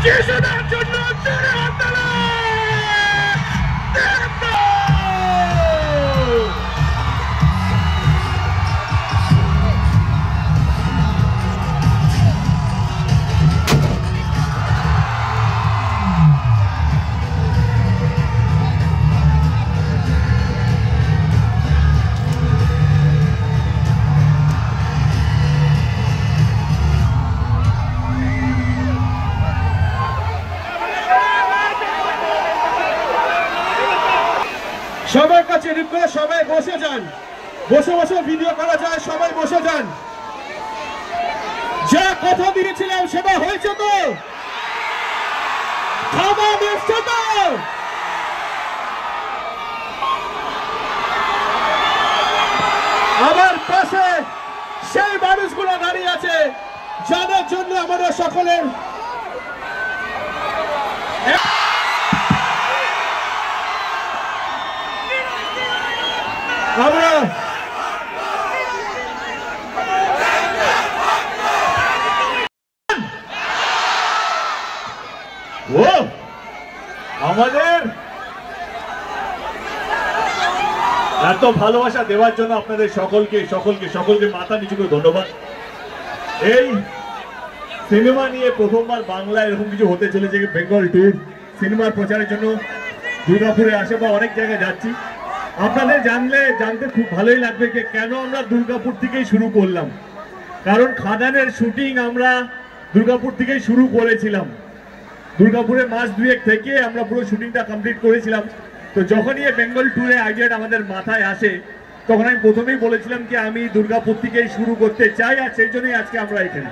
শিশুদের জন্য জোরে হাততালি। সবার কাছে রিকোয়েস্ট, সবাই বসে যান, বসে বসে ভিডিও করা যায়, সবাই বসে যান। যা কথা দিয়েছিলাম সেটা হয়েছে তো? খাবার দিচ্ছে তো? আমার পাশে সেই মানুষগুলো দাঁড়িয়ে আছে যাদের জন্য আমাদের সকলের আমরা আমাদের এত ভালোবাসা দেওয়ার জন্য আপনাদের সকলকে মাথা নিচু করে ধন্যবাদ। এই সিনেমা নিয়ে প্রথমবার বাংলায় এরকম কিছু হতে চলেছে, বেঙ্গল ট্যুর সিনেমার প্রচারের জন্য দুর্গাপুরে আসে বা অনেক জায়গায় যাচ্ছি। আপনাদের জানতে খুব ভালোই লাগবে যে কেন আমরা দুর্গাপুর থেকেই শুরু করলাম। কারণ খাদানের শুটিং আমরা দুর্গাপুর থেকেই শুরু করেছিলাম। দুর্গাপুরে মাস 2 থেকে আমরা পুরো শুটিংটা কমপ্লিট করেছিলাম। তো যখনই এই বেঙ্গল ট্যুরে আইডিয়াটা আমাদের মাথায় আসে তখন আমি প্রথমেই বলেছিলাম যে আমি দুর্গাপুর থেকেই শুরু করতে চাই, আর সেই জন্যই আজকে আমরা এখানে।